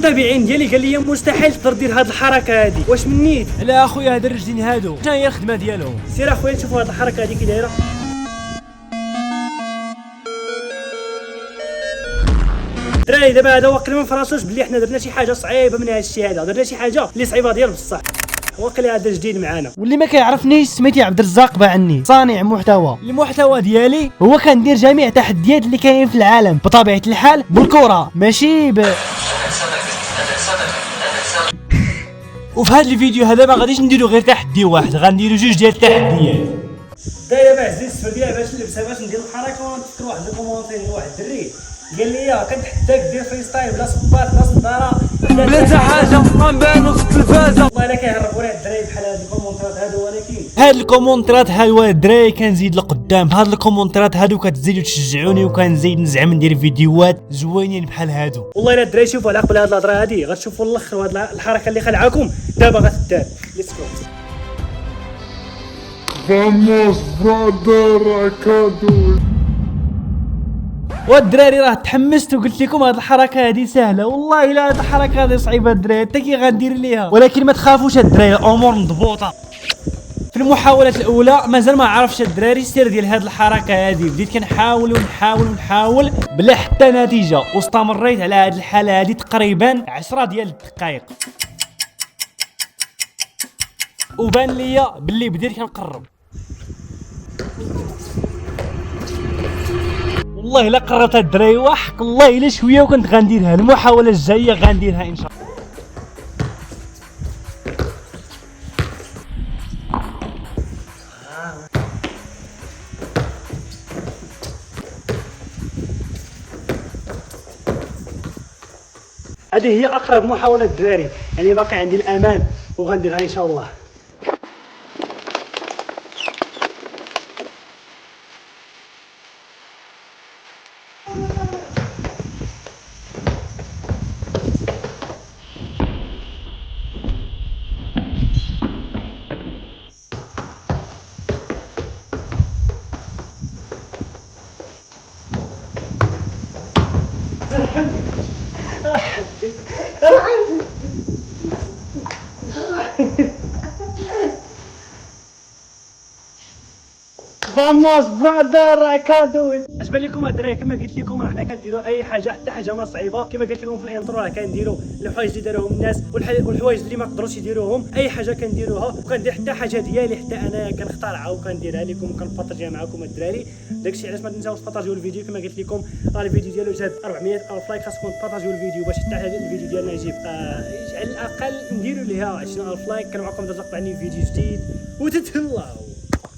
المتابعين ديالي قال لي مستحيل تقدر دير هاد الحركه هادي. واش منيت؟ لا اخويا هاد الرجلين هادو شنو هي الخدمه ديالهم؟ سير اخويا نشوفوا هاد الحركه هادي كي دايره. الدراري دابا هذا واقيلا ما فراسوش بلي حنا درنا شي حاجه صعيبه من هاد الشيء هذا، درنا شي حاجه اللي صعيبه ديال بصح. واقيلا هذا جديد معانا. واللي ما كيعرفنيش سميتي عبد الرزاق باعني، صانع محتوى. المحتوى ديالي هو كندير جميع التحديات اللي كاينين في العالم بطبيعه الحال بالكره ماشي وفي هذا الفيديو هذا ما غاديش نديرو غير تحدي واحد، غنديرو جوج ديال التحديات. دايره مع عزيز السفر ديالها باش نلبسها باش ندير الحركه ونفكر واحد الكومونتير واحد الدري قال لي كنتحداك دير فري ستايل بلا صباط بلا صداره بلا حتى حاجه غنبانو في التلفازه. والله الا كيهربوا لي الدراري بحال هاد الكومونتيرات هادو، ولكن هاد الكومونتيرات هادو الدراري كنزيد لقدام. هاد الكومونتيرات هادو كتزيدوا تشجعوني وكنزيد نزعم ندير فيديوهات زوينين بحال هادو. والله الا الدراري شوفوا على قبل هاد الهضره هادي غتشوفوا الاخر وهاد الحركه اللي خلعاكم دابا غتدار. ليتس جو. Vamos, brother, I can't do it. والدراري راه تحمست وقلت لكم هاد الحركه هادي سهله، والله الا هاد الحركه هادي صعيبه الدراري حتى كي غندير ليها، ولكن ما تخافوش الدراري الامور مضبوطه. في المحاولات الاولى مازال ما عرفش الدراري السر ديال هاد الحركه هادي، بديت كنحاول ونحاول بلا حتى نتيجه، واستمريت على هاد الحاله هادي تقريبا 10 ديال الدقائق، وبان ليا باللي بديت كنقرب. والله الا قررت الدراري وحق الله الا شويه وكنت غنديرها، المحاوله الجايه غنديرها ان شاء الله. هذه هي اقرب محاوله الدراري، يعني باقي عندي الامان وغنديرها ان شاء الله. Vamos brother I can't do it. اش بان لكم الدراري؟ كما قلت لكم حنا كنديروا اي حاجه حتى حاجه ما صعيبه، كما قلت لكم في الانترو راه كنديروا الحوايج اللي داروهم الناس والحوايج اللي ما قدروش يديروهم، اي حاجه كنديروها وكندير حتى حاجه ديالي حتى انا كنخترعها وكنديرها لكم وكنبارطاجيها معكم الدراري. داكشي علاش ما تنساوش تبارطاجيو الفيديو، كما قلت لكم راه الفيديو ديالو جاب 400,000 لايك، خاصكم تبارطاجيو الفيديو باش حتى الفيديو ديالنا يجيب على الاقل نديروا ليها 20,000 لايك. كان معكم درزق عني فيديو جديد وتتهلاو.